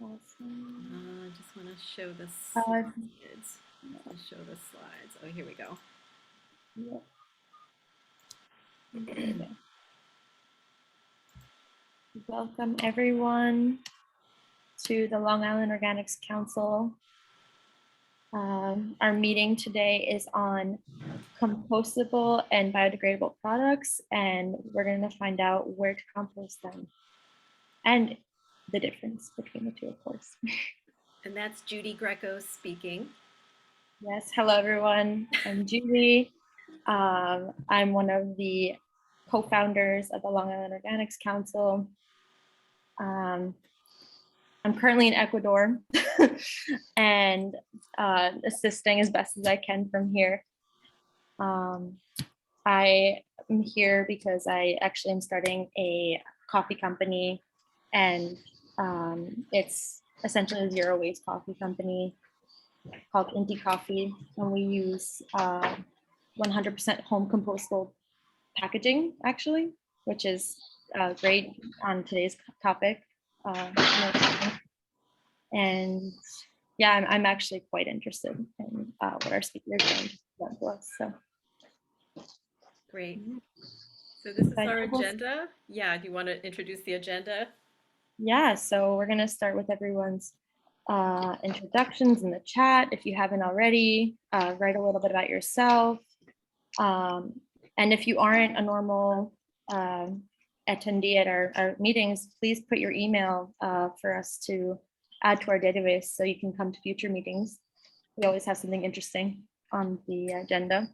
Awesome. I just want to show the Uh, slides. Let's show the slides. Oh, here we go. yeah. There we go. Welcome everyone to the Long Island Organics Council. Our meeting today is on compostable and biodegradable products, and we're going to find out where to compost them and the difference between the two, of course. And that's Judy Greco speaking. Yes, hello everyone. I'm Judy. I'm one of the co-founders of the Long Island Organics Council. I'm currently in Ecuador and assisting as best as I can from here. I am here because I actually am starting a coffee company, and it's essentially a zero waste coffee company called Inti Coffee, and we use 100% home compostable packaging, actually, which is great on today's topic. And yeah, I'm actually quite interested in what our speaker is going to present to us. So Great. So this is our agenda. Yeah, do you want to introduce the agenda? Yeah, so we're going to start with everyone's introductions in the chat. If you haven't already, write a little bit about yourself. And if you aren't a normal attendee at our meetings, please put your email for us to add to our database so you can come to future meetings. We always have something interesting on the agenda.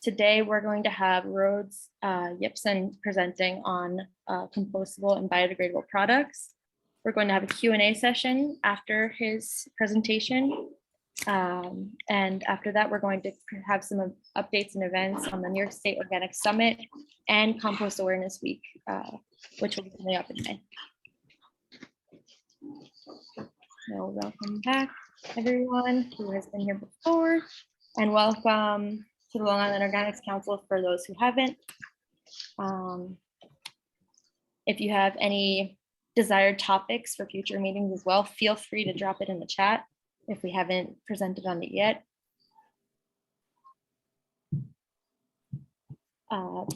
Today, we're going to have Rhodes Yepsen presenting on compostable and biodegradable products. We're going to have a Q&A session after his presentation. And after that, we're going to have some updates and events on the New York State Organic Summit and Compost Awareness Week, which will be coming up in May. So welcome back, everyone who has been here before, and welcome to the Long Island Organics Council for those who haven't. If you have any desired topics for future meetings as well, feel free to drop it in the chat if we haven't presented on it yet.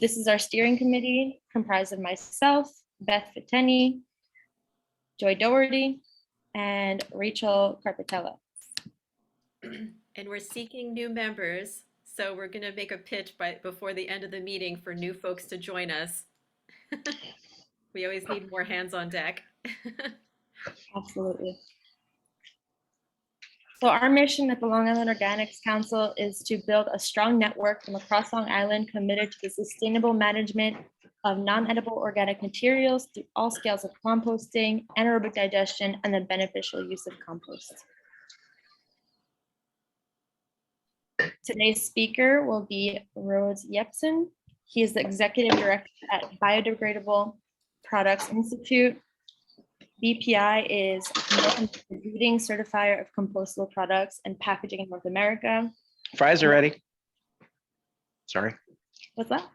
This is our steering committee, comprised of myself, Beth Fitteni, Joy Doherty, and Rachel Carpatella. And we're seeking new members. So we're going to make a pitch before the end of the meeting for new folks to join us. We always need more hands on deck. Absolutely. So our mission at the Long Island Organics Council is to build a strong network from across Long Island committed to the sustainable management of non-edible organic materials through all scales of composting, anaerobic digestion, and the beneficial use of compost. Today's speaker will be Rhodes Yepsen. He is the executive director at Biodegradable Products Institute. BPI is the leading certifier of compostable products and packaging in North America. Fries are ready. Sorry. What's that?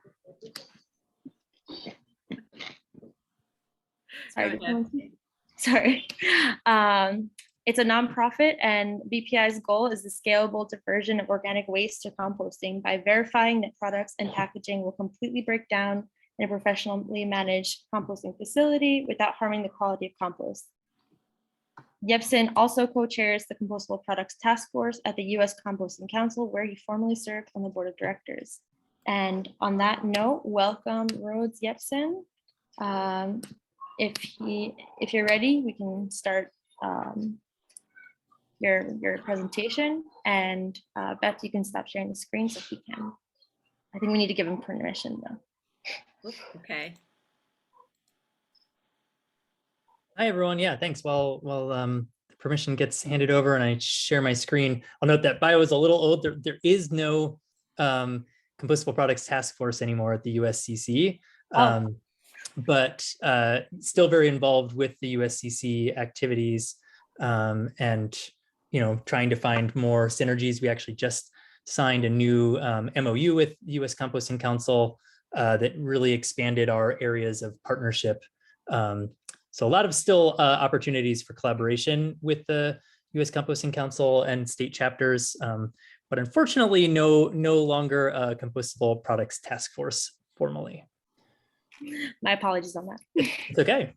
Sorry. It's a nonprofit, and BPI's goal is the scalable diversion of organic waste to composting by verifying that products and packaging will completely break down in a professionally managed composting facility without harming the quality of compost. Yepsen also co-chairs the Compostable Products Task Force at the U.S. Composting Council, where he formerly served on the board of directors. And on that note, welcome Rhodes Yepsen. If you're ready, we can start your presentation, and Beth, you can stop sharing the screen so he can. I think we need to give him permission though. Okay. Hi everyone. Yeah, thanks. While permission gets handed over and I share my screen, I'll note that bio is a little old. There is no Compostable Products Task Force anymore at the USCC, but still very involved with the USCC activities, and trying to find more synergies. We actually just signed a new MOU with the US Composting Council that really expanded our areas of partnership. So a lot of still opportunities for collaboration with the U.S. Composting Council and state chapters, but unfortunately, no longer a Compostable Products Task Force formally. My apologies on that. It's okay.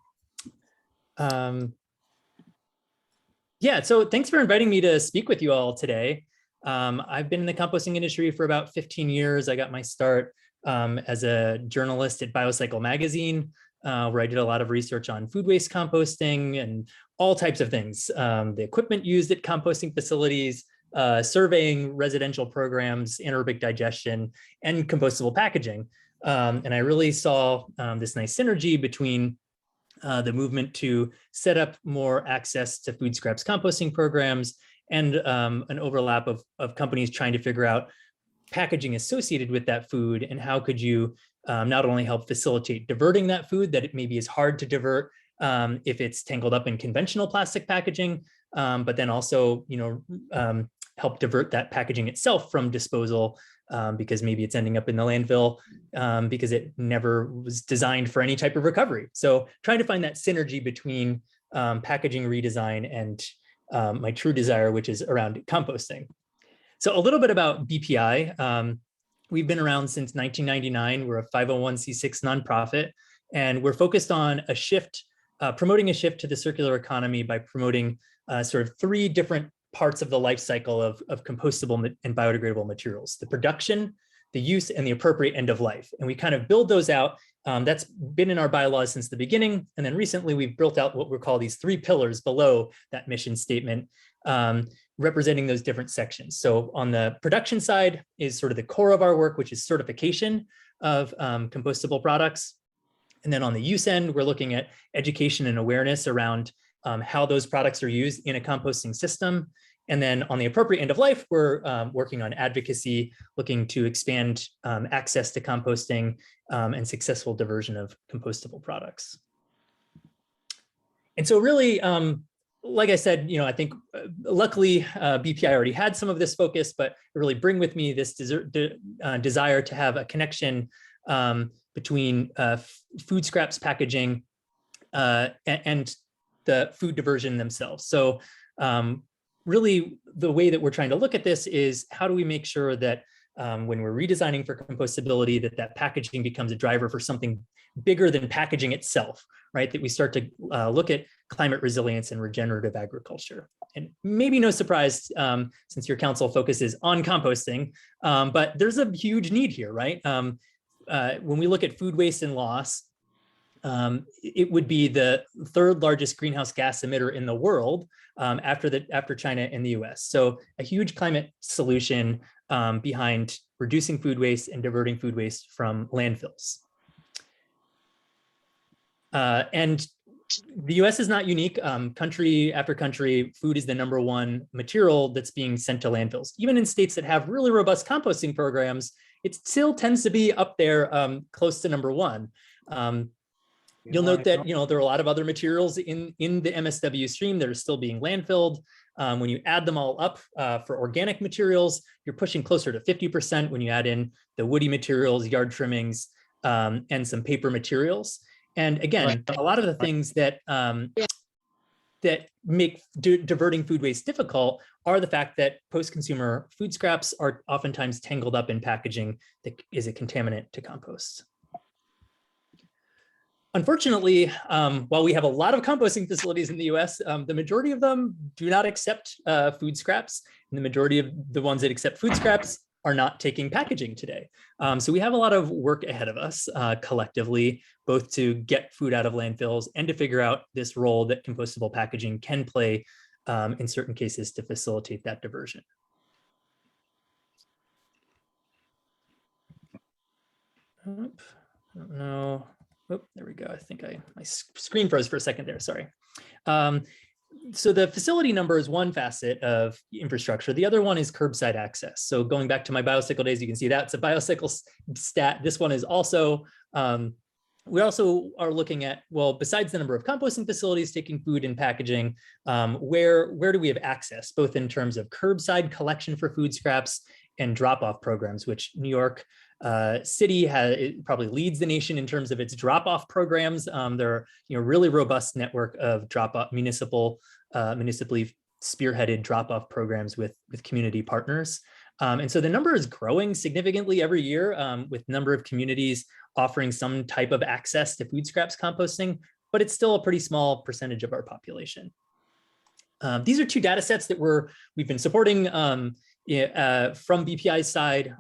Yeah, so thanks for inviting me to speak with you all today. I've been in the composting industry for about 15 years. I got my start as a journalist at Biocycle magazine, where I did a lot of research on food waste composting and all types of things. The equipment used at composting facilities, surveying residential programs, anaerobic digestion, and compostable packaging. And I really saw this nice synergy between the movement to set up more access to food scraps composting programs and an overlap of companies trying to figure out packaging associated with that food and how could you not only help facilitate diverting that food that it maybe is hard to divert if it's tangled up in conventional plastic packaging, but then also, help divert that packaging itself from disposal because maybe it's ending up in the landfill because it never was designed for any type of recovery. So trying to find that synergy between packaging redesign and my true desire, which is around composting. So a little bit about BPI. We've been around since 1999. We're a 501c6 nonprofit, and we're focused on a shift, promoting a shift to the circular economy by promoting sort of three different parts of the life cycle of compostable and biodegradable materials: the production, the use, and the appropriate end of life. And we kind of build those out. That's been in our bylaws since the beginning. And then recently we've built out what we call these three pillars below that mission statement, representing those different sections. So on the production side is sort of the core of our work, which is certification of compostable products. And then on the use end, we're looking at education and awareness around how those products are used in a composting system. And then on the appropriate end of life, we're working on advocacy, looking to expand access to composting and successful diversion of compostable products. And so really, like I said, I think luckily BPI already had some of this focus, but I really bring with me this desire to have a connection between food scraps packaging and the food diversion themselves. So really the way that we're trying to look at this is how do we make sure that when we're redesigning for compostability, that packaging becomes a driver for something bigger than packaging itself, right? That we start to look at climate resilience and regenerative agriculture. And maybe no surprise, since your council focuses on composting, but there's a huge need here, right? When we look at food waste and loss, it would be the third largest greenhouse gas emitter in the world after China and the US. So a huge climate solution behind reducing food waste and diverting food waste from landfills. And the US is not unique. Country after country, food is the #1 material that's being sent to landfills. Even in states that have really robust composting programs, it still tends to be up there close to #1. You'll note that there are a lot of other materials in the MSW stream that are still being landfilled. When you add them all up for organic materials, you're pushing closer to 50% when you add in the woody materials, yard trimmings, and some paper materials. And again, a lot of the things that that make diverting food waste difficult are the fact that post-consumer food scraps are oftentimes tangled up in packaging that is a contaminant to compost. Unfortunately, while we have a lot of composting facilities in the US, the majority of them do not accept food scraps. And the majority of the ones that accept food scraps are not taking packaging today. So we have a lot of work ahead of us collectively, both to get food out of landfills and to figure out this role that compostable packaging can play in certain cases to facilitate that diversion. I don't know. Oh, there we go. I think my screen froze for a second there. Sorry. So the facility number is one facet of infrastructure. The other one is curbside access. So going back to my Biocycle days, you can see that's a Biocycle stat. This one is also, we also are looking at, well, besides the number of composting facilities taking food and packaging, where do we have access, both in terms of curbside collection for food scraps and drop-off programs, which New York city it probably leads the nation in terms of its drop-off programs. There are really robust network of drop-off municipally spearheaded drop-off programs with community partners. And so the number is growing significantly every year, with number of communities offering some type of access to food scraps composting, but it's still a pretty small percentage of our population. These are two data sets that we've been supporting from BPI's side,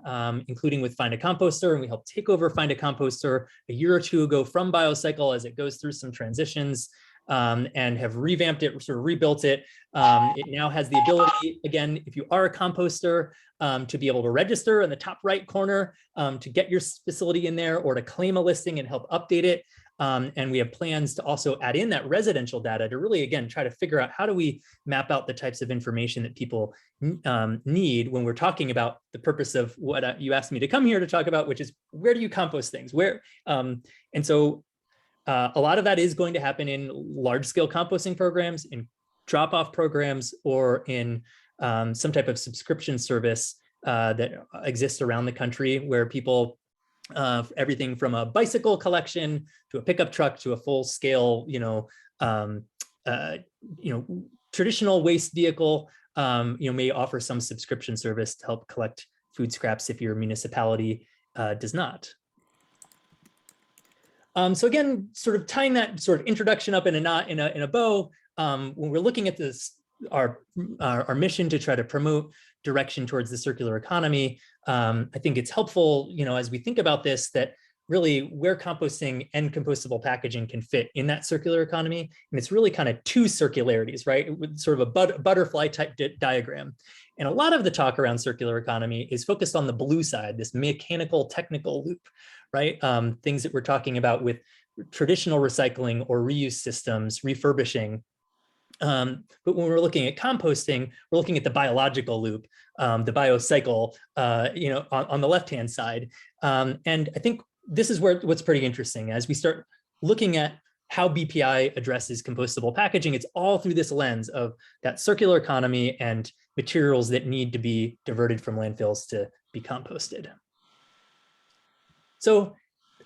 including with Find a Composter, and we helped take over Find a Composter a year or two ago from BioCycle as it goes through some transitions, and have revamped it, sort of rebuilt it. It now has the ability, again, if you are a composter, to be able to register in the top right corner, to get your facility in there, or to claim a listing and help update it. And we have plans to also add in that residential data to really, again, try to figure out how do we map out the types of information that people need when we're talking about the purpose of what you asked me to come here to talk about, which is where do you compost things? And so a lot of that is going to happen in large scale composting programs, in drop-off programs, or in some type of subscription service that exists around the country where people, everything from a bicycle collection to a pickup truck to a full scale, traditional waste vehicle, may offer some subscription service to help collect food scraps if your municipality does not. So again, sort of tying that sort of introduction up in a knot, in a bow, when we're looking at this, our mission to try to promote direction towards the circular economy, I think it's helpful, as we think about this, that really where composting and compostable packaging can fit in that circular economy. And it's really kind of two circularities, right? With sort of a butterfly type diagram. And a lot of the talk around circular economy is focused on the blue side, this mechanical technical loop, right? Things that we're talking about with traditional recycling or reuse systems, refurbishing. But when we're looking at composting, we're looking at the biological loop, the biocycle, on the left-hand side. And I think this is what's pretty interesting. As we start looking at how BPI addresses compostable packaging, it's all through this lens of that circular economy and materials that need to be diverted from landfills to be composted. So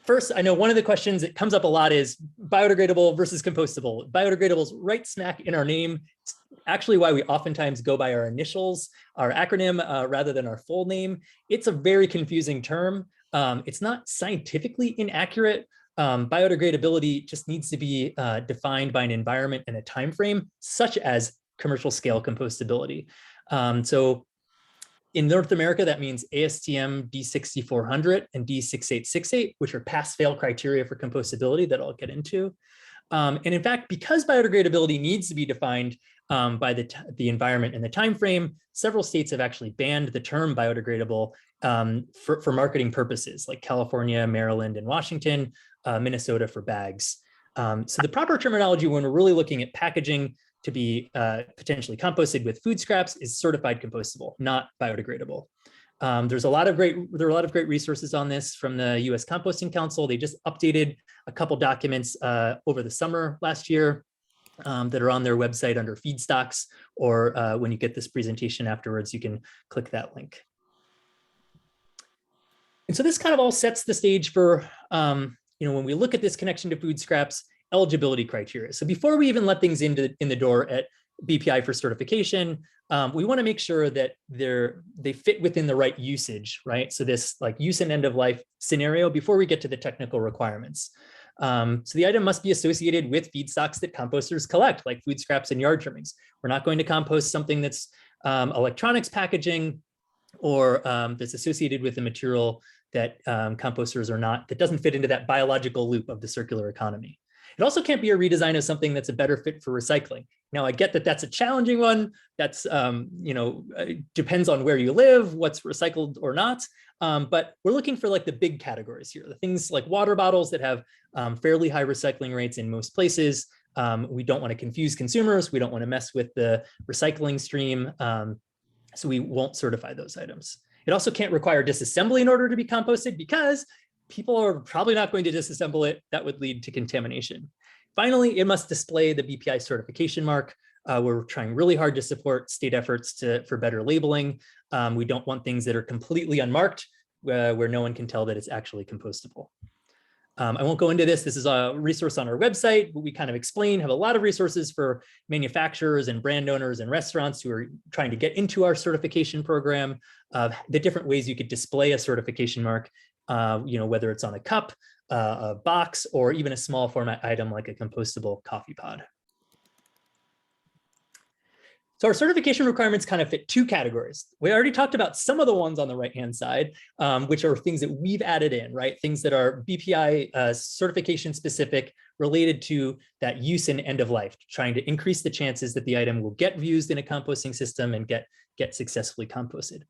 first, I know one of the questions that comes up a lot is biodegradable versus compostable. Biodegradable is right smack in our name. It's actually why we oftentimes go by our initials, our acronym, rather than our full name. It's a very confusing term. It's not scientifically inaccurate. Biodegradability just needs to be defined by an environment and a time frame, such as commercial scale compostability. So in North America, that means ASTM D6400 and D6868, which are pass-fail criteria for compostability that I'll get into. And in fact, because biodegradability needs to be defined by the environment and the time frame, several states have actually banned the term biodegradable for marketing purposes, like California, Maryland, and Washington, Minnesota for bags. So the proper terminology when we're really looking at packaging to be potentially composted with food scraps is certified compostable, not biodegradable. There are a lot of great resources on this from the US Composting Council. They just updated a couple documents over the summer last year that are on their website under feedstocks, or when you get this presentation afterwards, you can click that link. And so this kind of all sets the stage for, when we look at this connection to food scraps, eligibility criteria. So before we even let things in the door at BPI for certification, we want to make sure that they fit within the right usage, right? So this like use and end of life scenario before we get to the technical requirements. So the item must be associated with feedstocks that composters collect, like food scraps and yard trimmings. We're not going to compost something that's electronics packaging or that's associated with a material that composters are not, that doesn't fit into that biological loop of the circular economy. It also can't be a redesign of something that's a better fit for recycling. Now, I get that that's a challenging one. That's, depends on where you live, what's recycled or not. But we're looking for like the big categories here, the things like water bottles that have fairly high recycling rates in most places. We don't want to confuse consumers. We don't want to mess with the recycling stream. So we won't certify those items. It also can't require disassembly in order to be composted because people are probably not going to disassemble it. That would lead to contamination. Finally, it must display the BPI certification mark. We're trying really hard to support state efforts for better labeling. We don't want things that are completely unmarked where no one can tell that it's actually compostable. I won't go into this. This is a resource on our website, but we kind of explain, have a lot of resources for manufacturers and brand owners and restaurants who are trying to get into our certification program, the different ways you could display a certification mark, whether it's on a cup, a box, or even a small format item like a compostable coffee pod. So our certification requirements kind of fit two categories. We already talked about some of the ones on the right-hand side, which are things that we've added in, right? Things that are BPI certification specific, related to that use and end of life, trying to increase the chances that the item will get used in a composting system and get successfully composted.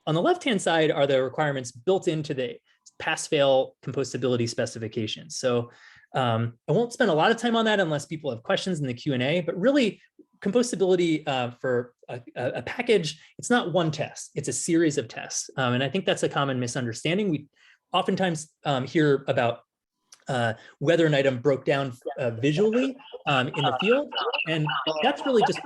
On the left-hand side are the requirements built into the pass-fail compostability specifications. So I won't spend a lot of time on that unless people have questions in the Q&A, but really compostability for a package, it's not one test, it's a series of tests. And I think that's a common misunderstanding. We oftentimes hear about whether an item broke down visually in the field. And that's really just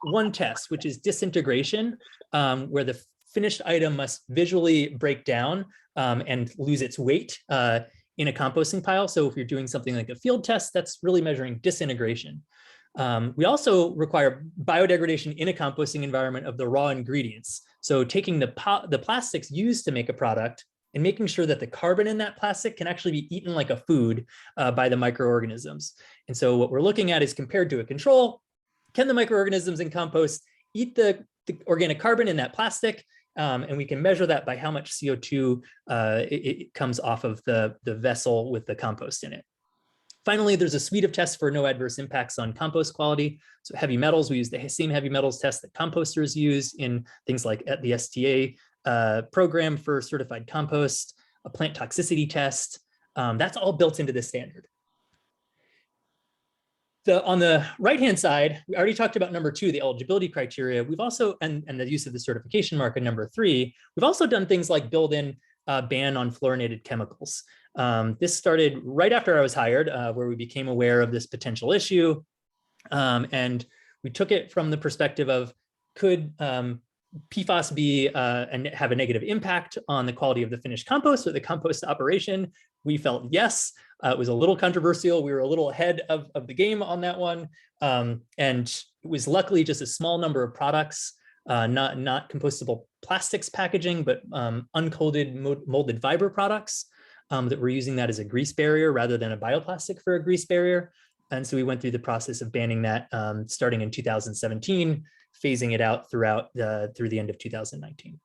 one test, which is disintegration, where the finished item must visually break down and lose its weight in a composting pile. So if you're doing something like a field test, that's really measuring disintegration. We also require biodegradation in a composting environment of the raw ingredients. So taking the plastics used to make a product and making sure that the carbon in that plastic can actually be eaten like a food by the microorganisms. And so what we're looking at is compared to a control, can the microorganisms in compost eat the organic carbon in that plastic? And we can measure that by how much CO2 it comes off of the vessel with the compost in it. Finally, there's a suite of tests for no adverse impacts on compost quality. So heavy metals, we use the same heavy metals test that composters use in things like at the STA program for certified compost, a plant toxicity test. That's all built into the standard. On the right-hand side, we already talked about number 2, the eligibility criteria. We've also, and the use of the certification mark in number 3, we've also done things like build in a ban on fluorinated chemicals. This started right after I was hired, where we became aware of this potential issue. And we took it from the perspective of, could PFAS be and have a negative impact on the quality of the finished compost or the compost operation? We felt yes. It was a little controversial. We were a little ahead of the game on that one. And it was luckily just a small number of products, not compostable plastics packaging, but uncoated molded fiber products that were using that as a grease barrier rather than a bioplastic for a grease barrier. And so we went through the process of banning that starting in 2017, phasing it out throughout through the end of 2019.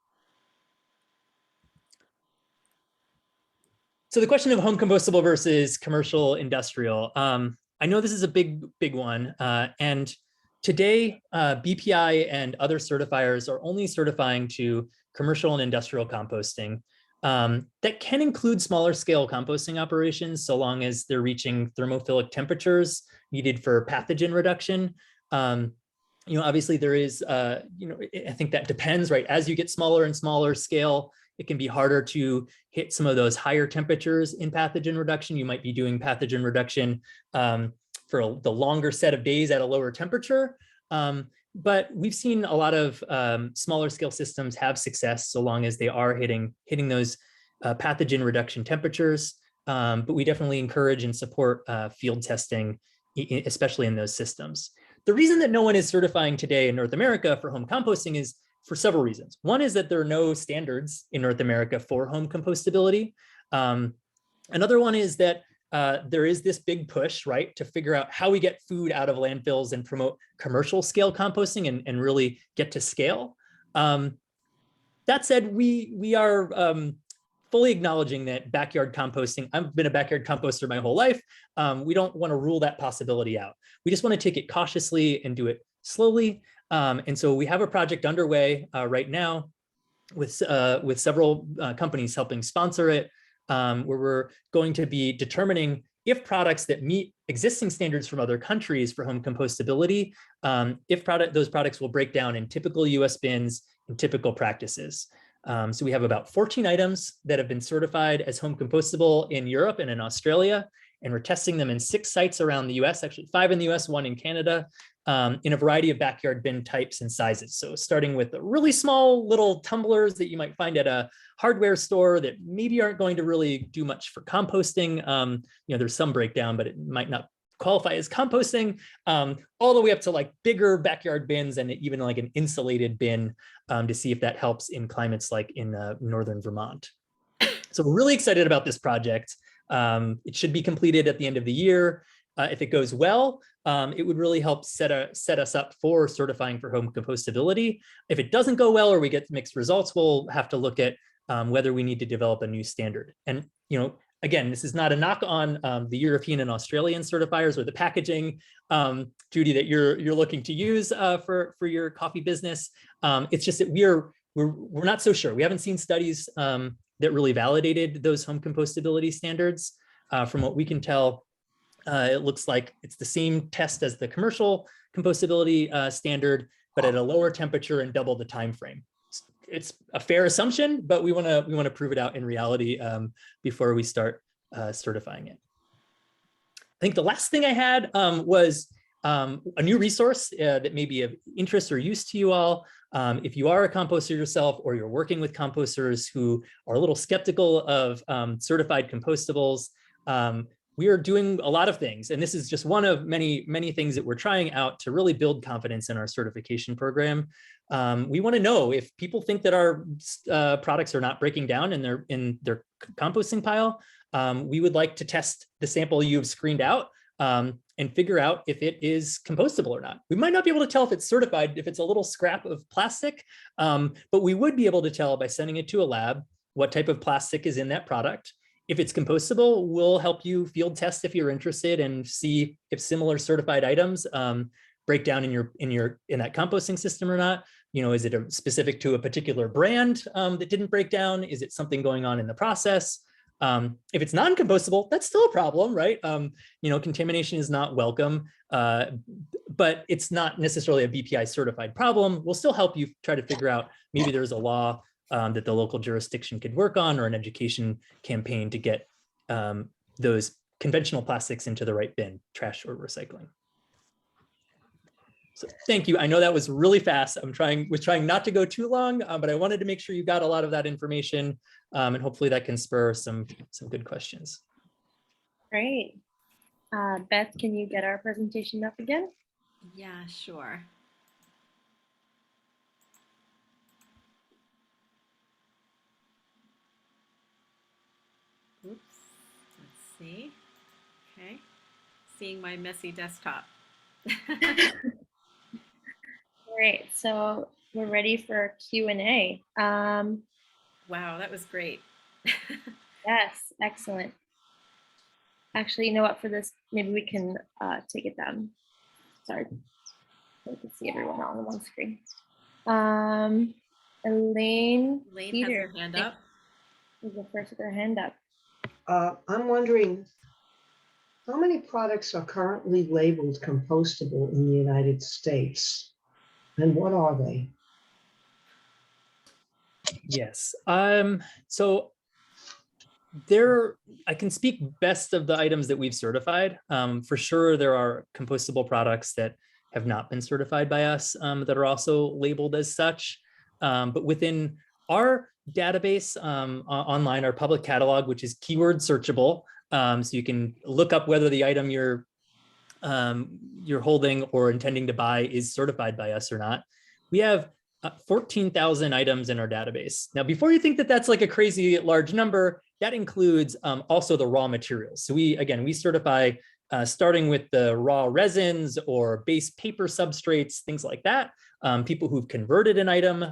So the question of home compostable versus commercial industrial. I know this is a big one. And today, BPI and other certifiers are only certifying to commercial and industrial composting. That can include smaller scale composting operations, so long as they're reaching thermophilic temperatures needed for pathogen reduction. Obviously there is, I think that depends, right? As you get smaller and smaller scale, it can be harder to hit some of those higher temperatures in pathogen reduction. You might be doing pathogen reduction for the longer set of days at a lower temperature. But we've seen a lot of smaller scale systems have success so long as they are hitting those pathogen reduction temperatures. But we definitely encourage and support field testing, especially in those systems. The reason that no one is certifying today in North America for home composting is for several reasons. One is that there are no standards in North America for home compostability. Another one is that there is this big push, right, to figure out how we get food out of landfills and promote commercial scale composting and really get to scale. That said, we are fully acknowledging that backyard composting, I've been a backyard composter my whole life. We don't want to rule that possibility out. We just want to take it cautiously and do it slowly. And so we have a project underway right now with several companies helping sponsor it, where we're going to be determining if products that meet existing standards from other countries for home compostability, if those products will break down in typical US bins and typical practices. So we have about 14 items that have been certified as home compostable in Europe and in Australia, and we're testing them in 6 sites around the US, actually 5 in the US, 1 in Canada. in a variety of backyard bin types and sizes. So starting with the really small little tumblers that you might find at a hardware store that maybe aren't going to really do much for composting. There's some breakdown, but it might not qualify as composting, all the way up to like bigger backyard bins and even like an insulated bin to see if that helps in climates like in northern Vermont. So we're really excited about this project. It should be completed at the end of the year. If it goes well, it would really help set us up for certifying for home compostability. If it doesn't go well or we get mixed results, we'll have to look at whether we need to develop a new standard. And again, this is not a knock on the European and Australian certifiers or the packaging, Judy, that you're looking to use for your coffee business. It's just that we're not so sure. We haven't seen studies that really validated those home compostability standards. From what we can tell, it looks like it's the same test as the commercial compostability standard, but at a lower temperature and double the time frame. It's a fair assumption, but we want to prove it out in reality before we start certifying it. I think the last thing I had was a new resource that may be of interest or use to you all. If you are a composter yourself or you're working with composters who are a little skeptical of certified compostables, we are doing a lot of things. And this is just one of many, many things that we're trying out to really build confidence in our certification program. We want to know if people think that our products are not breaking down in their composting pile. We would like to test the sample you've screened out and figure out if it is compostable or not. We might not be able to tell if it's certified, if it's a little scrap of plastic, but we would be able to tell by sending it to a lab what type of plastic is in that product. If it's compostable, we'll help you field test if you're interested and see if similar certified items break down in that composting system or not. Is it specific to a particular brand that didn't break down? Is it something going on in the process? If it's non-compostable, that's still a problem, right? Contamination is not welcome, but it's not necessarily a BPI certified problem. We'll still help you try to figure out maybe there's a law that the local jurisdiction could work on or an education campaign to get those conventional plastics into the right bin, trash or recycling. So thank you. I know that was really fast. Was trying not to go too long, but I wanted to make sure you got a lot of that information, and hopefully that can spur some good questions. Great. Beth, can you get our presentation up again? Yeah, sure. Oops, let's see. Okay, seeing my messy desktop. Great, so we're ready for Q&A. Wow, that was great. Yes, excellent. Actually, you know what, for this, maybe we can take it down. Sorry, I can see everyone all on one screen. Elaine Elaine has her hand up. Is the first with her hand up. I'm wondering, how many products are currently labeled compostable in the United States? And what are they? Yes. So I can speak best of the items that we've certified. For sure, there are compostable products that have not been certified by us that are also labeled as such. But within our database online, our public catalog, which is keyword searchable, so you can look up whether the item you're holding or intending to buy is certified by us or not. We have 14,000 items in our database. Now, before you think that that's like a crazy large number, that includes also the raw materials. So we certify starting with the raw resins or base paper substrates, things like that. People who've converted an item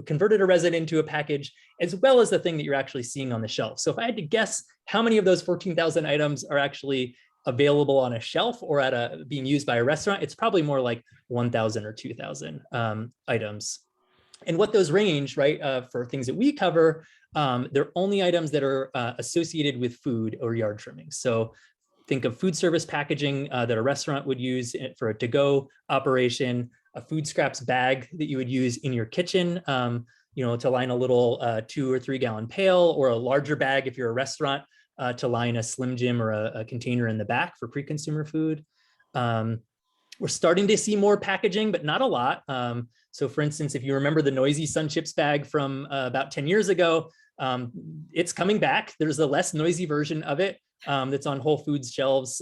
converted a resin into a package, as well as the thing that you're actually seeing on the shelf. So if I had to guess how many of those 14,000 items are actually available on a shelf or being used by a restaurant, it's probably more like 1,000 or 2,000 items. And what those range, right, for things that we cover, they're only items that are associated with food or yard trimming. So think of food service packaging that a restaurant would use for a to-go operation, a food scraps bag that you would use in your kitchen, to line a little 2 or 3 gallon pail, or a larger bag if you're a restaurant to line a Slim Jim or a container in the back for pre-consumer food. We're starting to see more packaging, but not a lot. So for instance, if you remember the noisy Sun Chips bag from about 10 years ago, it's coming back. There's a less noisy version of it that's on Whole Foods shelves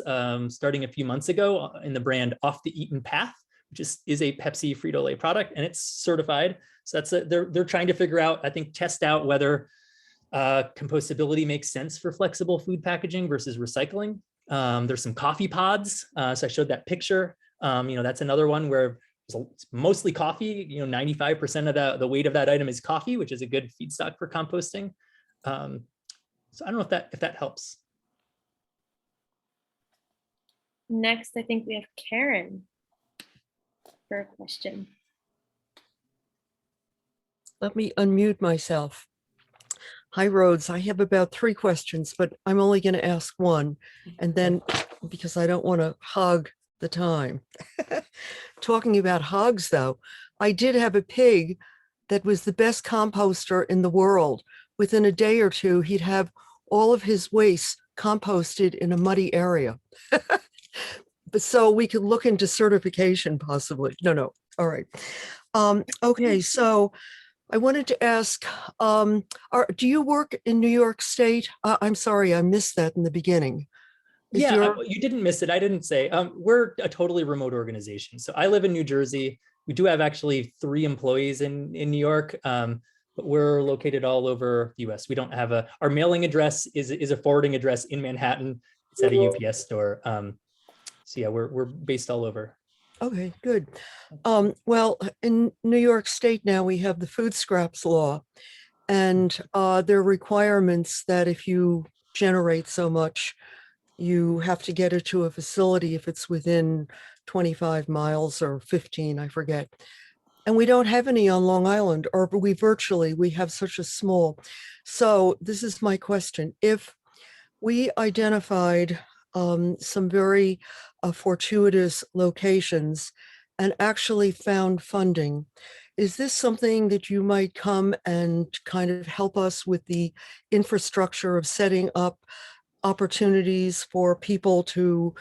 starting a few months ago in the brand Off the Eaten Path, which is a Pepsi Frito-Lay product, and it's certified. So they're trying to figure out, I think, test out whether compostability makes sense for flexible food packaging versus recycling. There's some coffee pods. So I showed that picture. That's another one where it's mostly coffee. 95% of the weight of that item is coffee, which is a good feedstock for composting. So I don't know if that helps. Next, I think we have Karen for a question. Let me unmute myself. Hi, Rhodes. I have about 3 questions, but I'm only going to ask one, and then because I don't want to hog the time. Talking about hogs, though, I did have a pig that was the best composter in the world. Within a day or two, he'd have all of his waste composted in a muddy area. But so we could look into certification possibly. No. All right. Okay, so I wanted to ask, do you work in New York State? I'm sorry, I missed that in the beginning. You didn't miss it. I didn't say. We're a totally remote organization. So I live in New Jersey. We do have actually 3 employees in New York, but we're located all over the US. We don't have our mailing address is a forwarding address in Manhattan. It's at a UPS store. So yeah, we're based all over. Okay, good. Well, in New York State now, we have the food scraps law, and there are requirements that if you generate so much, you have to get it to a facility if it's within 25 miles or 15, I forget. And we don't have any on Long Island, or we have such a small. So this is my question. If we identified some very fortuitous locations and actually found funding, is this something that you might come and kind of help us with the infrastructure of setting up opportunities for people to,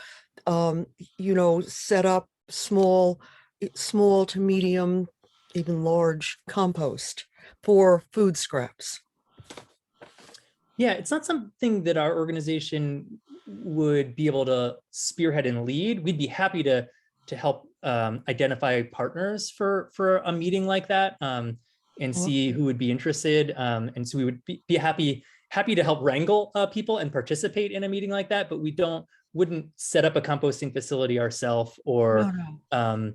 set up small to medium, even large compost for food scraps? Yeah, it's not something that our organization would be able to spearhead and lead. We'd be happy to help identify partners for a meeting like that and see who would be interested. And so we would be happy to help wrangle people and participate in a meeting like that, but we wouldn't set up a composting facility ourselves or help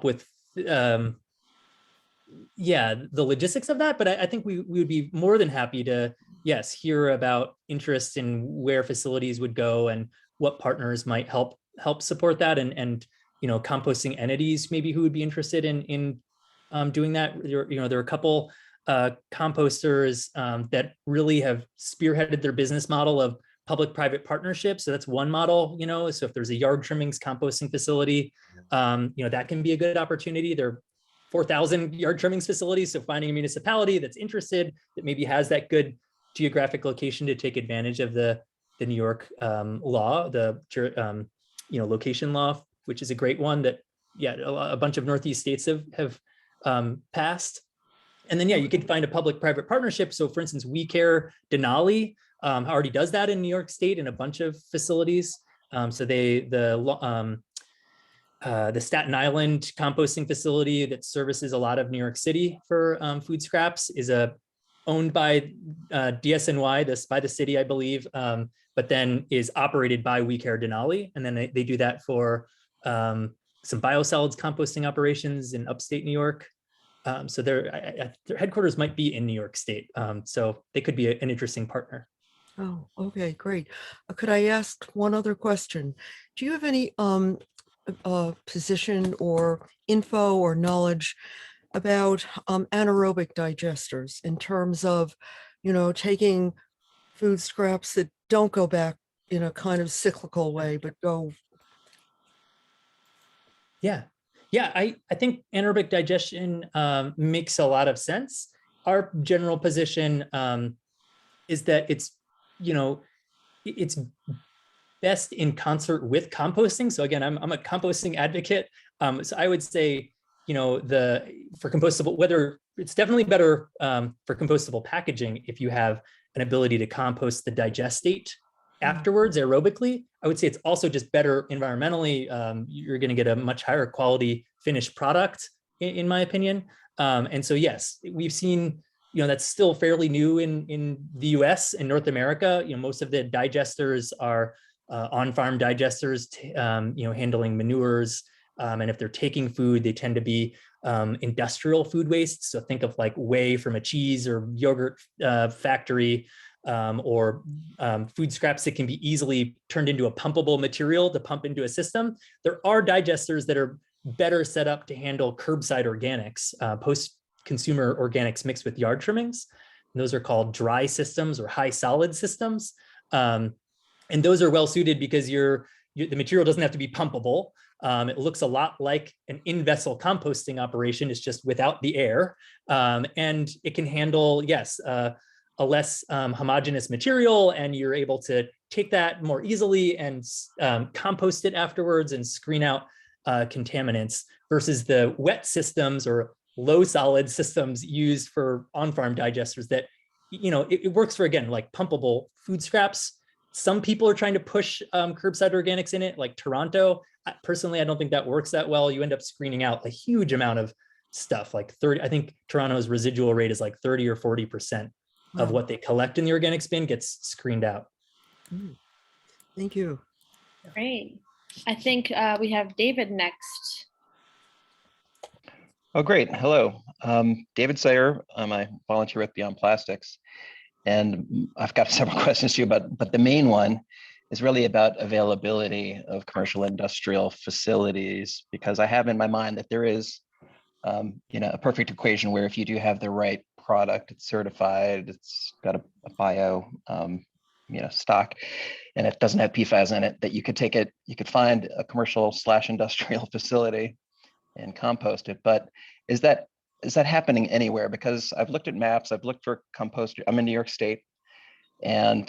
with the logistics of that. But I think we would be more than happy to, yes, hear about interest in where facilities would go and what partners might help support that, and composting entities maybe who would be interested in doing that. There are a couple composters that really have spearheaded their business model of public-private partnerships. So that's one model. So if there's a yard trimmings composting facility, that can be a good opportunity. There are 4,000 yard trimmings facilities. So finding a municipality that's interested, that maybe has that good geographic location to take advantage of the New York law, the location law, which is a great one that a bunch of Northeast states have passed. And then you could find a public-private partnership. So for instance, We Care Denali already does that in New York State in a bunch of facilities. So the Staten Island composting facility that services a lot of New York City for food scraps is owned by DSNY, by the city, I believe, but then is operated by We Care Denali. And then they do that for some biosolids composting operations in upstate New York. So their headquarters might be in New York State. So they could be an interesting partner. Oh, okay, great. Could I ask one other question? Do you have any position or info or knowledge about anaerobic digesters in terms of, taking food scraps that don't go back in a kind of cyclical way, but go? Yeah, I think anaerobic digestion makes a lot of sense. Our general position is that it's best in concert with composting. So again, I'm a composting advocate. So I would say, for compostable, whether it's definitely better for compostable packaging if you have an ability to compost the digestate afterwards aerobically. I would say it's also just better environmentally. You're going to get a much higher quality finished product, in my opinion. And so, yes, we've seen, that's still fairly new in the US and North America. Most of the digesters are on-farm digesters, handling manures. And if they're taking food, they tend to be industrial food waste. So think of like whey from a cheese or yogurt factory, or food scraps that can be easily turned into a pumpable material to pump into a system. There are digesters that are better set up to handle curbside organics, post-consumer organics mixed with yard trimmings. And those are called dry systems or high solid systems. And those are well suited because the material doesn't have to be pumpable. It looks a lot like an in-vessel composting operation. It's just without the air. And it can handle, yes, a less homogeneous material, and you're able to take that more easily and compost it afterwards and screen out contaminants, versus the wet systems or low solid systems used for on-farm digesters that, it works for, again, like pumpable food scraps. Some people are trying to push curbside organics in it, like Toronto. Personally, I don't think that works that well. You end up screening out a huge amount of stuff, like 30, I think Toronto's residual rate is like 30 or 40% of what they collect in the organics bin gets screened out. Thank you. Great. I think we have David next. Oh, great. Hello. David Sayer. I'm a volunteer with Beyond Plastics. And I've got several questions to you, but the main one is really about availability of commercial industrial facilities, because I have in my mind that there is, a perfect equation where if you do have the right product, it's certified, it's got a bio, stock, and it doesn't have PFAS in it, that you could take it, you could find a commercial/industrial facility and compost it. But is that happening anywhere? Because I've looked at maps, I've looked for composter. I'm in New York State, and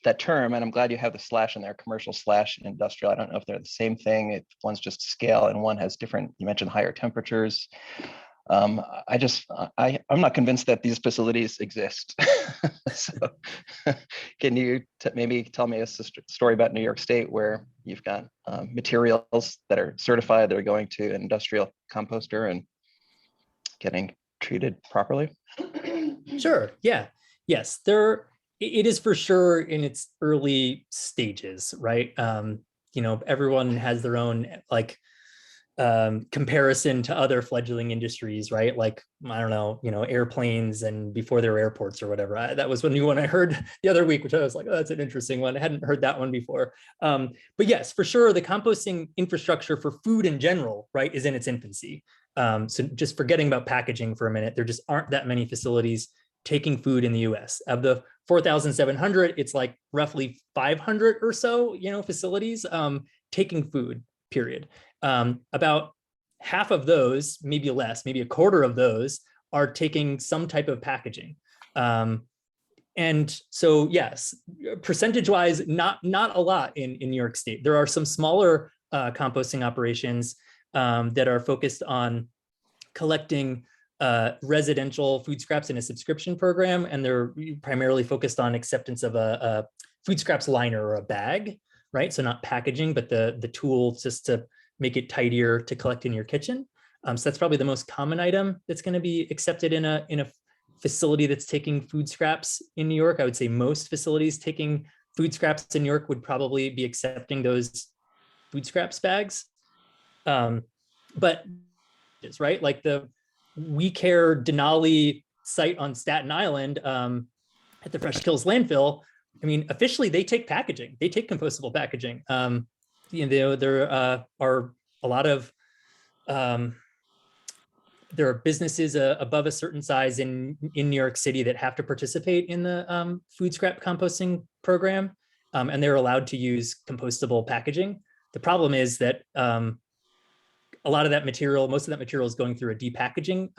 that term, and I'm glad you have the slash in there, commercial/industrial. I don't know if they're the same thing, if one's just scale and one has different, you mentioned higher temperatures. I'm not convinced that these facilities exist. So can you maybe tell me a story about New York State where you've got materials that are certified, that are going to an industrial composter and getting treated properly? Sure. Yeah. Yes. It is for sure in its early stages, right? Everyone has their own comparison to other fledgling industries, right? Like, I don't know, airplanes and before there were airports or whatever. That was one I heard the other week, which I was like, oh, that's an interesting one. I hadn't heard that one before. But yes, for sure, the composting infrastructure for food in general, right, is in its infancy. So just forgetting about packaging for a minute, there just aren't that many facilities taking food in the US. Of the 4,700, it's like roughly 500 or so, facilities taking food, period. About half of those, maybe less, maybe a quarter of those are taking some type of packaging. And so, yes, percentage-wise, not a lot in New York State. There are some smaller composting operations that are focused on collecting residential food scraps in a subscription program, and they're primarily focused on acceptance of a food scraps liner or a bag, right? So not packaging, but the tool just to make it tidier to collect in your kitchen. So that's probably the most common item that's going to be accepted in a facility that's taking food scraps in New York. I would say most facilities taking food scraps in New York would probably be accepting those food scraps bags. But it's right, like the We Care Denali site on Staten Island at the Fresh Kills landfill. I mean, officially they take packaging. They take compostable packaging. There are a lot of there are businesses above a certain size in New York City that have to participate in the food scrap composting program, and they're allowed to use compostable packaging. The problem is that a lot of that material, most of that material is going through a depackaging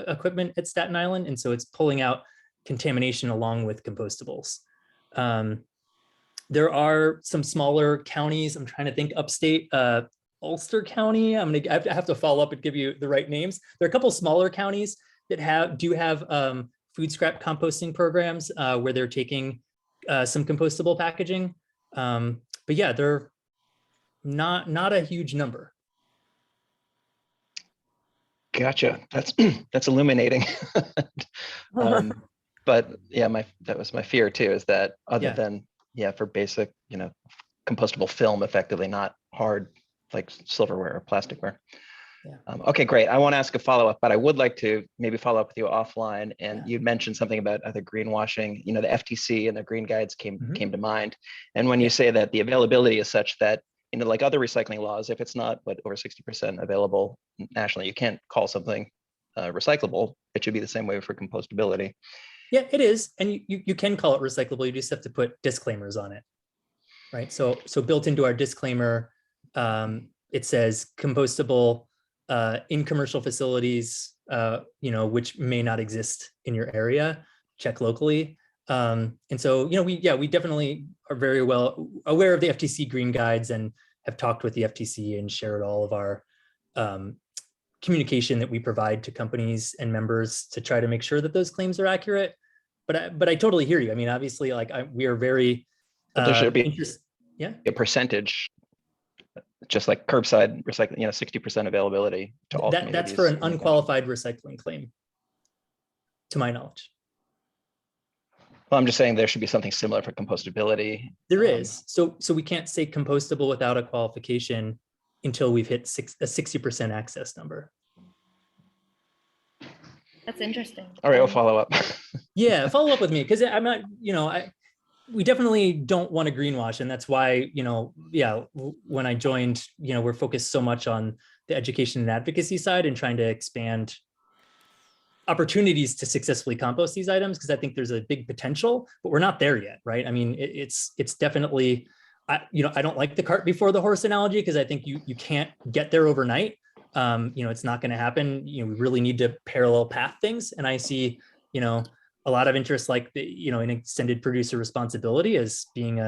equipment at Staten Island, and so it's pulling out contamination along with compostables. There are some smaller counties. I'm trying to think upstate, Ulster County. I have to follow up and give you the right names. There are a couple smaller counties that do have food scrap composting programs where they're taking some compostable packaging. But yeah, they're not a huge number. Gotcha. That's illuminating. But yeah, that was my fear too, is that other Yeah. than, for basic, compostable film, effectively not hard like silverware or plasticware. Yeah. Okay, great. I want to ask a follow-up, but I would like to maybe follow up with you offline. And Yeah. you mentioned something about other greenwashing, the FTC and their green guides came to mind. And when Yeah. you say that the availability is such that, like other recycling laws, if it's not over 60% available nationally, you can't call something recyclable. It should be the same way for compostability. Yeah, it is. And you can call it recyclable. You just have to put disclaimers on it, right? So built into our disclaimer, it says compostable in commercial facilities, which may not exist in your area, check locally. And so, we definitely are very well aware of the FTC green guides and have talked with the FTC and shared all of our communication that we provide to companies and members to try to make sure that those claims are accurate. But I totally hear you. I mean, obviously, we are very But there should be interested. Yeah, a percentage, just like curbside recycling, 60% availability to all communities. That's for an unqualified recycling claim, to my knowledge. Well, I'm just saying there should be something similar for compostability. There is. So we can't say compostable without a qualification until we've hit a 60% access number. That's interesting. All right, I'll follow up. Yeah, follow up with me, because I'm not, we definitely don't want to greenwash. And that's why, when I joined, we're focused so much on the education and advocacy side and trying to expand opportunities to successfully compost these items, because I think there's a big potential, but we're not there yet, right? I mean, it's definitely, I don't like the cart before the horse analogy, because I think you can't get there overnight. It's not going to happen. We really need to parallel path things. And I see, a lot of interest, like in extended producer responsibility as being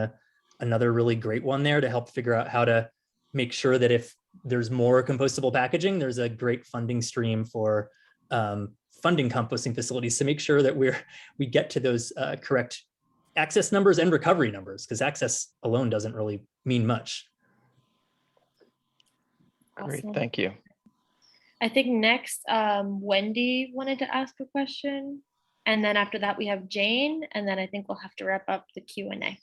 another really great one there to help figure out how to make sure that if there's more compostable packaging, there's a great funding stream for funding composting facilities to make sure that we get to those correct access numbers and recovery numbers, because access alone doesn't really mean much. Great, Awesome. thank you. I think next, Wendy wanted to ask a question. And then after that, we have Jane. And then I think we'll have to wrap up the Q&A.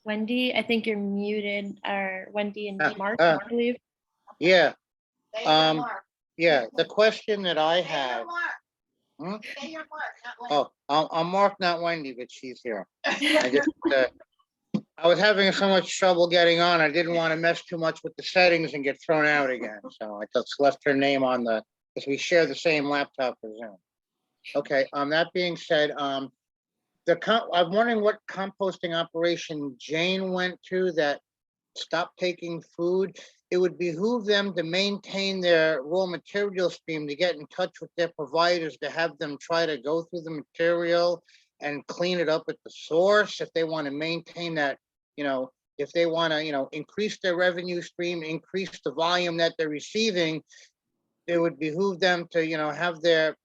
Wendy, I think you're muted, or Wendy and Mark, I believe. Yeah. Yeah, the question that I have. Oh, I'm Mark, not Wendy, but she's here. I was having so much trouble getting on. I didn't want to mess too much with the settings and get thrown out again. So I just left her name on because we share the same laptop for Zoom. Okay, that being said, I'm wondering what composting operation Jane went to that stopped taking food. It would behoove them to maintain their raw material stream, to get in touch with their providers, to have them try to go through the material and clean it up at the source if they want to maintain that, if they want to, increase their revenue stream, increase the volume that they're receiving. It would behoove them to, have their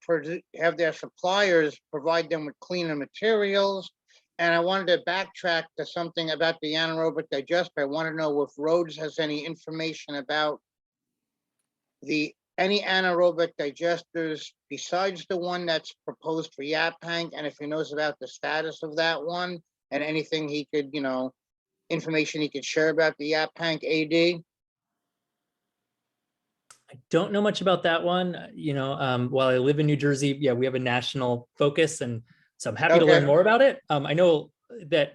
suppliers provide them with cleaner materials. And I wanted to backtrack to something about the anaerobic digester. I want to know if Rhodes has any information about any anaerobic digesters besides the one that's proposed for Yaphank, and if he knows about the status of that one, and anything he could, information he could share about the Yaphank AD. I don't know much about that one. While I live in New Jersey, we have a national focus, and so I'm happy to learn more about it. I know that,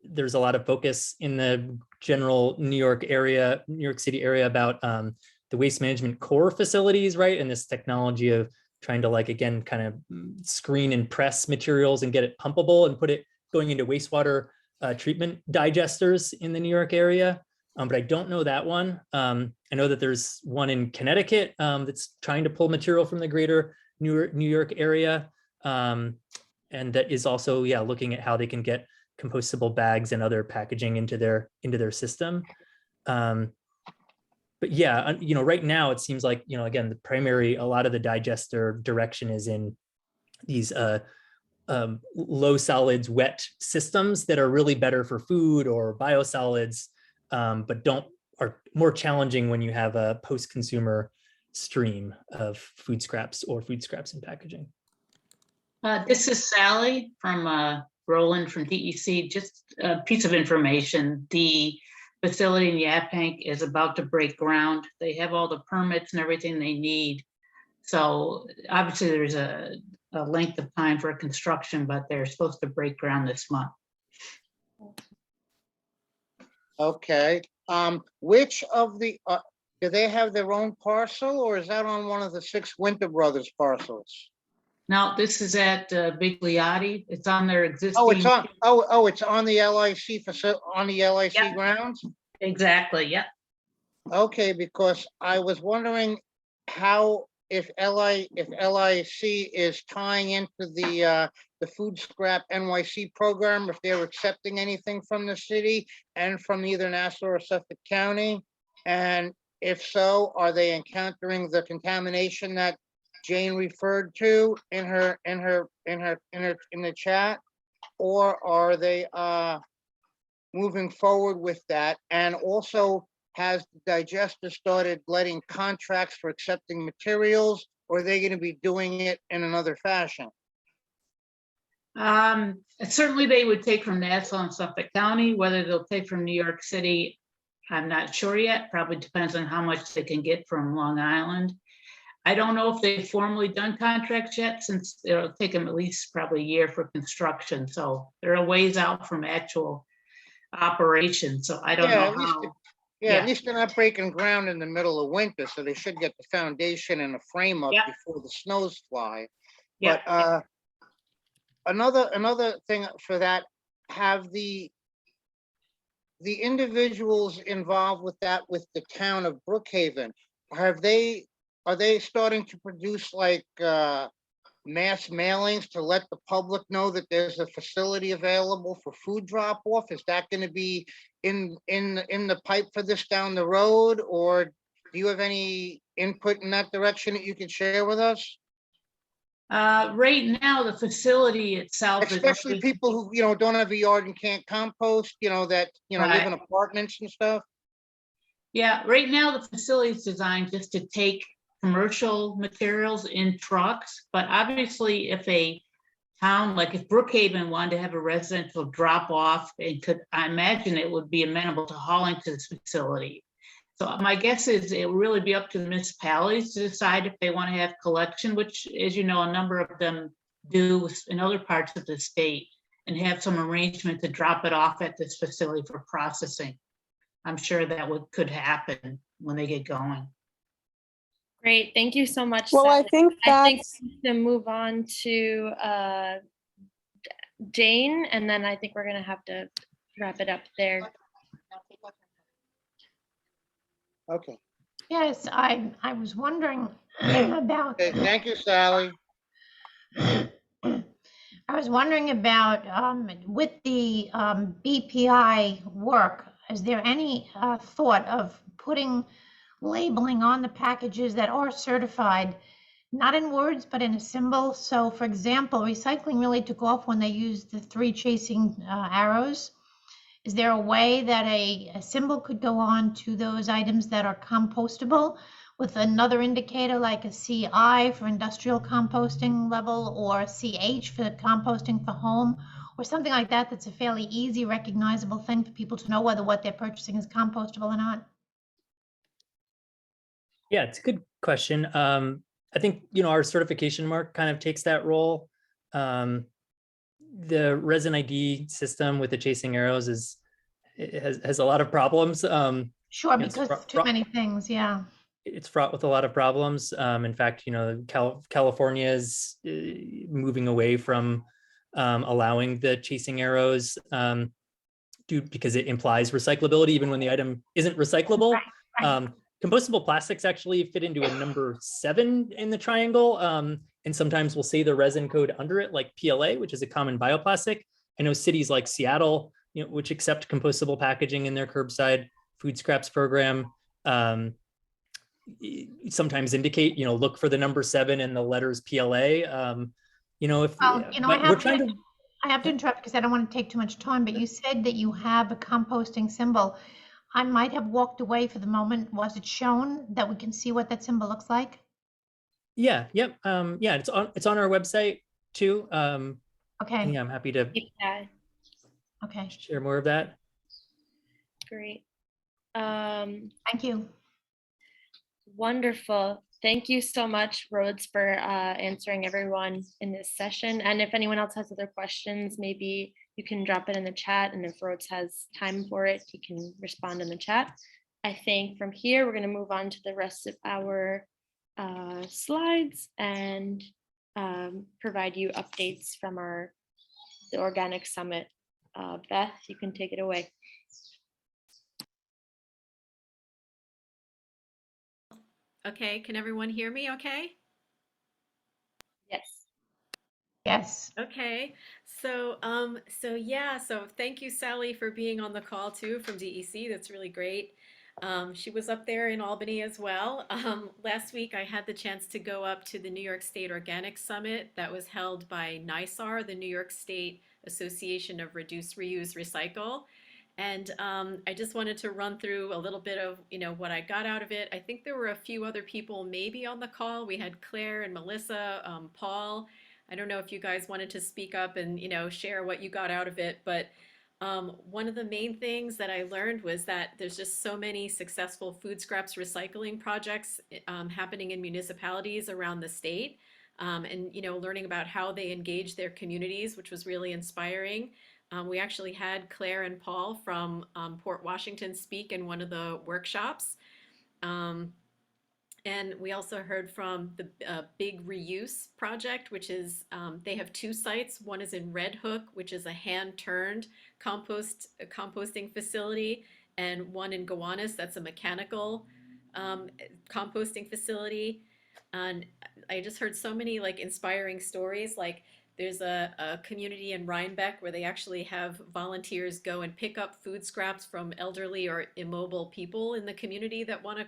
there's a lot of focus in the general New York City area about the waste management core facilities, right? And this technology of trying to, again, kind of screen and press materials and get it pumpable and put it going into wastewater treatment digesters in the New York area. But I don't know that one. I know that there's one in Connecticut that's trying to pull material from the greater New York area. And and that is also, yeah, looking at how they can get compostable bags and other packaging into their system. But yeah, right now it seems like, again, a lot of the digester direction is in these low solids wet systems that are really better for food or biosolids, but are more challenging when you have a post-consumer stream of food scraps in packaging. This is Sally from Roland from DEC. Just a piece of information. The facility in Yaphank is about to break ground. They have all the permits and everything they need. So obviously there's a length of time for construction, but they're supposed to break ground this month. Okay, which of the, do they have their own parcel, or is that on one of the 6 Winter Brothers parcels? Now, this is at Big Liotti. It's on their existing. Oh, it's on, it's on the LIC on the LIC Yep. grounds? Exactly, yeah. Okay, because I was wondering how, if LIC is tying into the Food Scrap NYC program, if they're accepting anything from the city and from either Nassau or Suffolk County. And if so, are they encountering the contamination that Jane referred to in the chat? Or are they moving forward with that? And also, has the digester started letting contracts for accepting materials, or are they going to be doing it in another fashion? Certainly they would take from Nassau and Suffolk County. Whether they'll take from New York City, I'm not sure yet. Probably depends on how much they can get from Long Island. I don't know if they've formally done contracts yet, since it'll take them at least probably a year for construction. So they're a ways out from actual operation. So I don't know how. Yeah, at least they're not breaking ground in the middle of winter, so they should get the foundation and the frame up Yep. before the snows fly. Yep. But another thing for that, have the individuals involved with that, with the town of Brookhaven, are they starting to produce like mass mailings to let the public know that there's a facility available for food drop off? Is that going to be in the pipe for this down the road, or do you have any input in that direction that you can share with us? Right now, the facility itself Especially people who, don't have a yard and can't compost, that, live in apartments and stuff. Yeah, right now the facility is designed just to take commercial materials in trucks, but obviously if a town, like if Brookhaven wanted to have a residential drop off, I imagine it would be amenable to hauling to this facility. So my guess is it will really be up to municipalities to decide if they want to have collection, which, as you know, a number of them do in other parts of the state, and have some arrangement to drop it off at this facility for processing. I'm sure that could happen when they get going. Great, thank you so much. Well, Sally. I think we that's, need to move on to Jane, and then I think we're gonna have to wrap it up there. Okay. yes, I was wondering about, Okay, thank you, Sally. I was wondering about, with the BPI work, is there any thought of putting labeling on the packages that are certified, not in words, but in a symbol? So for example, recycling really took off when they used the 3 chasing arrows. Is there a way that a symbol could go on to those items that are compostable with another indicator like a CI for industrial composting level, or CH for composting for home, or something like that, that's a fairly easy recognizable thing for people to know whether what they're purchasing is compostable or not? Yeah, it's a good question. I think, our certification mark kind of takes that role. The resin ID system with the chasing arrows has a lot of problems. Sure, it's because too many things, yeah. It's fraught with a lot of problems. In fact, California is moving away from allowing the chasing arrows because it implies recyclability even when the item isn't recyclable. Right. Compostable plastics actually fit into a number 7 in the triangle. and sometimes we'll say the resin code under it, like PLA, which is a common bioplastic. I know cities like Seattle, which accept compostable packaging in their curbside food scraps program, sometimes indicate, look for the number 7 and the letters PLA. If Well, but we're trying to. I have to interrupt because I don't want to take too much time, but you said that you have a composting symbol. I might have walked away for the moment. Was it shown that we can see what that symbol looks like? Yeah, yep. Yeah, it's on our website too. Okay, Yeah, I'm happy to Yeah, okay, share more of that. great. thank you. Wonderful. Thank you so much, Rhodes, for answering everyone in this session. And if anyone else has other questions, maybe you can drop it in the chat. And if Rhodes has time for it, he can respond in the chat. I think from here, we're going to move on to the rest of our slides and provide you updates from the Organic Summit. Beth, you can take it away. Okay, can everyone hear me okay? Yes. Yes. Okay, so so thank you, Sally, for being on the call too from DEC. That's really great. She was up there in Albany as well. Last week, I had the chance to go up to the New York State Organic Summit that was held by NYSAR, the New York State Association of Reduce, Reuse, Recycle. And I just wanted to run through a little bit of, what I got out of it. I think there were a few other people maybe on the call. We had Claire and Melissa, Paul. I don't know if you guys wanted to speak up and, share what you got out of it, but one of the main things that I learned was that there's just so many successful food scraps recycling projects happening in municipalities around the state, and learning about how they engage their communities, which was really inspiring. We actually had Claire and Paul from Port Washington speak in one of the workshops. And we also heard from the Big Reuse Project, which is, they have 2 sites. One is in Red Hook, which is a hand-turned composting facility, and one in Gowanus, that's a mechanical composting facility. And I just heard so many inspiring stories. Like there's a community in Rhinebeck where they actually have volunteers go and pick up food scraps from elderly or immobile people in the community that want to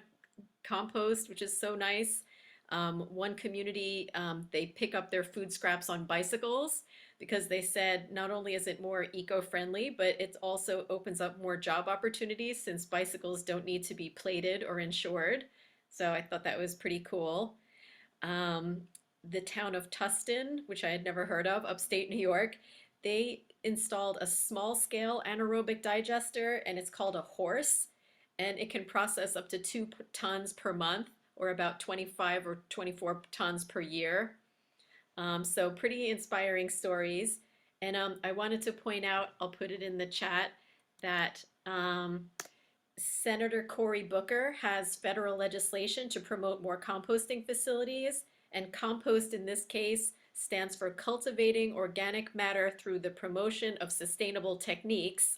compost, which is so nice. One community, they pick up their food scraps on bicycles because they said not only is it more eco-friendly, but it also opens up more job opportunities since bicycles don't need to be plated or insured. So I thought that was pretty cool. The town of Tustin, which I had never heard of, upstate New York, they installed a small scale anaerobic digester, and it's called a horse, and it can process up to 2 tons per month, or about 25 or 24 tons per year. So pretty inspiring stories. And I wanted to point out, I'll put it in the chat, that Senator Cory Booker has federal legislation to promote more composting facilities, and compost in this case stands for cultivating organic matter through the promotion of sustainable techniques.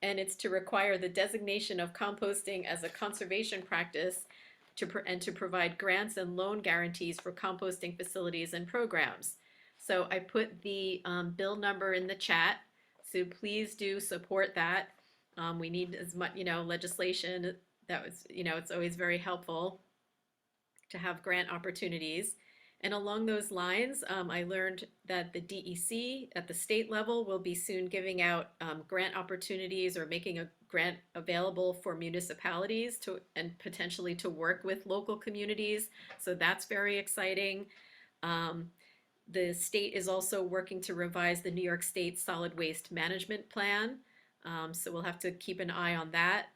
And it's to require the designation of composting as a conservation practice and to provide grants and loan guarantees for composting facilities and programs. So I put the bill number in the chat, so please do support that. We need as much, legislation that was, it's always very helpful to have grant opportunities. And along those lines, I learned that the DEC at the state level will be soon giving out grant opportunities or making a grant available for municipalities and potentially to work with local communities. So that's very exciting. The state is also working to revise the New York State Solid Waste Management Plan. So we'll have to keep an eye on that.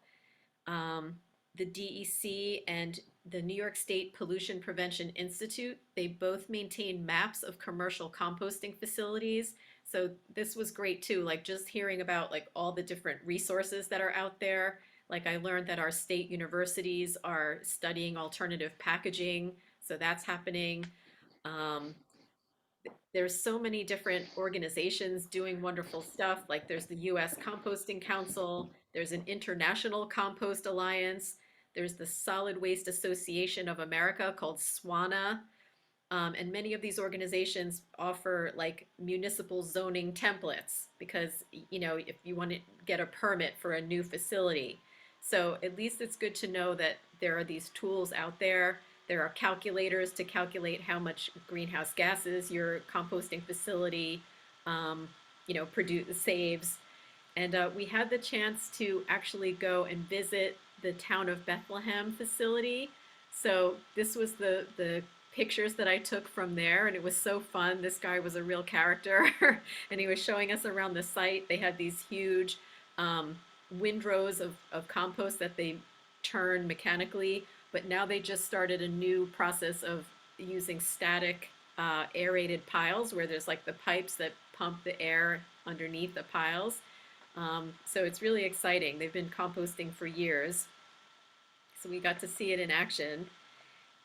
The DEC and the New York State Pollution Prevention Institute, they both maintain maps of commercial composting facilities. So this was great too, like just hearing about all the different resources that are out there. Like I learned that our state universities are studying alternative packaging, so that's happening. There's so many different organizations doing wonderful stuff. Like there's the US Composting Council, there's an International Compost Alliance, there's the Solid Waste Association of America called SWANA. And many of these organizations offer like municipal zoning templates because, you know, if you want to get a permit for a new facility. So at least it's good to know that there are these tools out there. There are calculators to calculate how much greenhouse gases your composting facility, saves. And we had the chance to actually go and visit the town of Bethlehem facility. So this was the pictures that I took from there, and it was so fun. This guy was a real character, and he was showing us around the site. They had these huge windrows of compost that they turn mechanically, but now they just started a new process of using static aerated piles where there's like the pipes that pump the air underneath the piles. So it's really exciting. They've been composting for years. So we got to see it in action.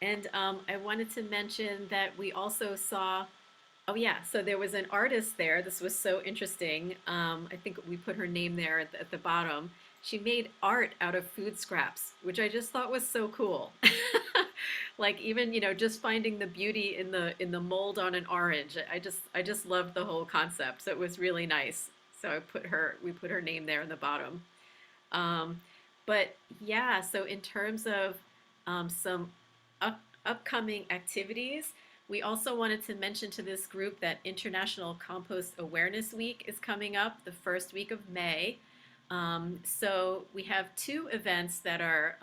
And I wanted to mention that we also saw, oh yeah, so there was an artist there. This was so interesting. I think we put her name there at the bottom. She made art out of food scraps, which I just thought was so cool. Like even, you know, just finding the beauty in the mold on an orange. I just loved the whole concept. So it was really nice. So we put her name there in the bottom. Um, but yeah, so in terms of some upcoming activities, we also wanted to mention to this group that International Compost Awareness Week is coming up the first week of May. So we have two events that are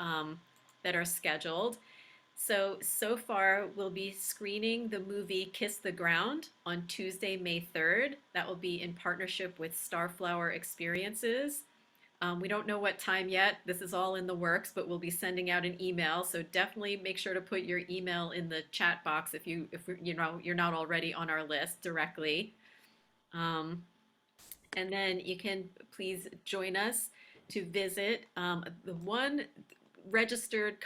scheduled. So far, we'll be screening the movie Kiss the Ground on Tuesday, May 3rd. That will be in partnership with Starflower Experiences. We don't know what time yet. This is all in the works, but we'll be sending out an email. So definitely make sure to put your email in the chat box if you're not already on our list directly. And then you can please join us to visit the one registered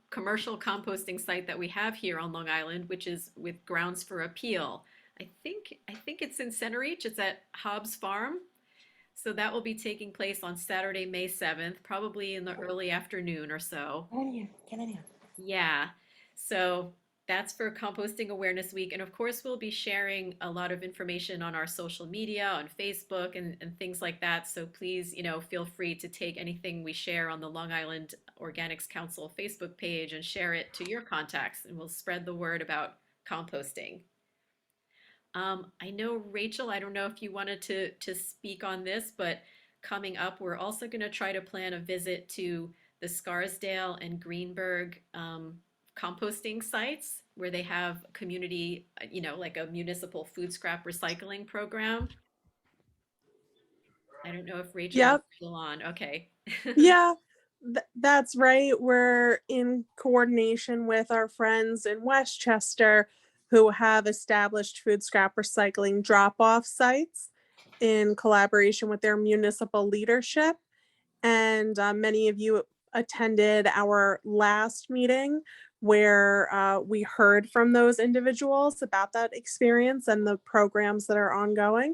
commercial composting site that we have here on Long Island, which is with Grounds for Appeal. I think it's in Center Reach. It's at Hobbs Farm. So that will be taking place on Saturday, May 7th, probably in the early afternoon or so. Yeah. So that's for Composting Awareness Week. And of course, we'll be sharing a lot of information on our social media, on Facebook and things like that. So please, feel free to take anything we share on the Long Island Organics Council Facebook page and share it to your contacts, and we'll spread the word about composting. I know, Rachel, I don't know if you wanted to speak on this, but coming up, we're also going to try to plan a visit to the Scarsdale and Greenberg composting sites where they have community, like a municipal food scrap recycling program. I don't know if Rachel is still on. Okay. Yeah, that's right. We're in coordination with our friends in Westchester who have established food scrap recycling drop-off sites in collaboration with their municipal leadership. And many of you attended our last meeting where we heard from those individuals about that experience and the programs that are ongoing.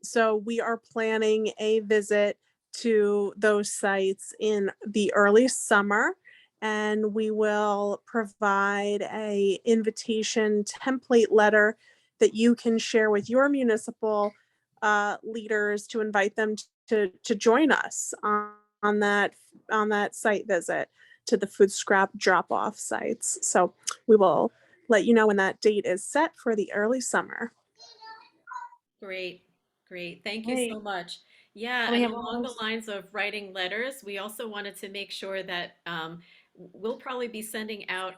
So we are planning a visit to those sites in the early summer, and we will provide a invitation template letter that you can share with your municipal leaders to invite them to join us on that site visit to the food scrap drop-off sites. So we will let you know when that date is set for the early summer. Great. Thank you so much. Yeah, and along the lines of writing letters, we also wanted to make sure that we'll probably be sending out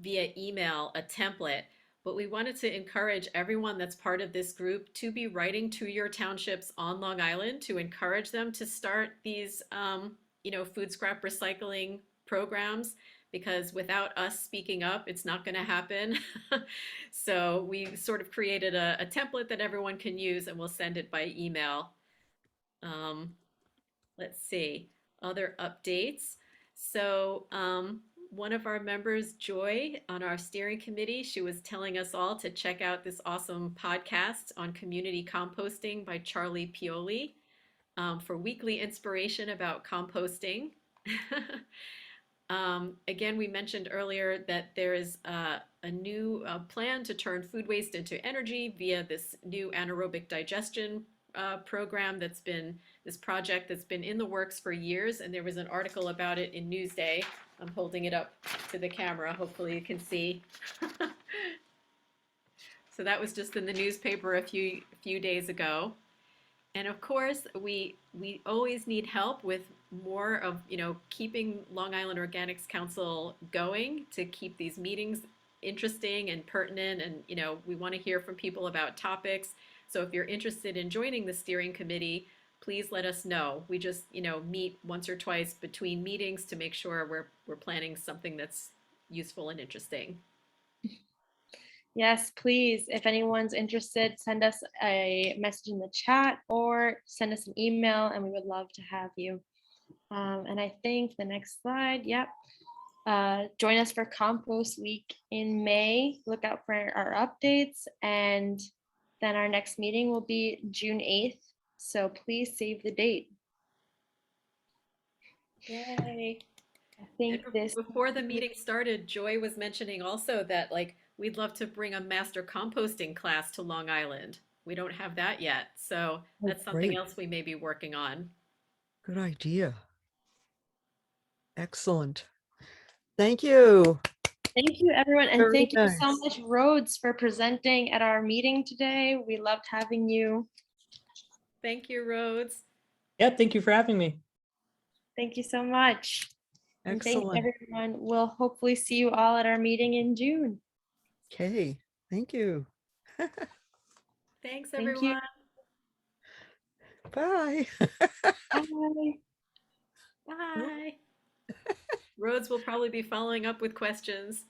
via email a template, but we wanted to encourage everyone that's part of this group to be writing to your townships on Long Island to encourage them to start these, food scrap recycling programs, because without us speaking up, it's not going to happen. So we sort of created a template that everyone can use, and we'll send it by email. Let's see, other updates. So one of our members, Joy, on our steering committee, she was telling us all to check out this awesome podcast on community composting by Charlie Pioli for weekly inspiration about composting. Again, we mentioned earlier that there is a new plan to turn food waste into energy via this new anaerobic digestion program this project that's been in the works for years, and there was an article about it in Newsday. I'm holding it up to the camera, hopefully you can see. So that was just in the newspaper a few days ago. And of course, we always need help with more of, keeping Long Island Organics Council going, to keep these meetings interesting and pertinent. And, we want to hear from people about topics. So if you're interested in joining the steering committee, please let us know. We just, meet once or twice between meetings to make sure we're planning something that's useful and interesting. Yes, please. If anyone's interested, send us a message in the chat or send us an email, and we would love to have you. And I think the next slide, yep. Join us for Compost Week in May. Look out for our updates, and then our next meeting will be June 8th. So please save the date. Yay. I think this Before the meeting started, Joy was mentioning also that we'd love to bring a master composting class to Long Island. We don't have that yet. So that's something great. else we may be working on. Good idea. Excellent. Thank you. Thank you, everyone. And Very thank you so nice. much, Rhodes, for presenting at our meeting today. We loved having you. Thank you, Rhodes. Yeah, thank you for having me. Thank you so much. And thanks, Excellent. everyone. We'll hopefully see you all at our meeting in June. Okay. Thank you. Thanks, Thank you. everyone. Bye. Bye. Bye. Rhodes will probably be following up with questions.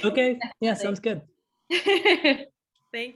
Okay. Yeah, sounds good. Thank you.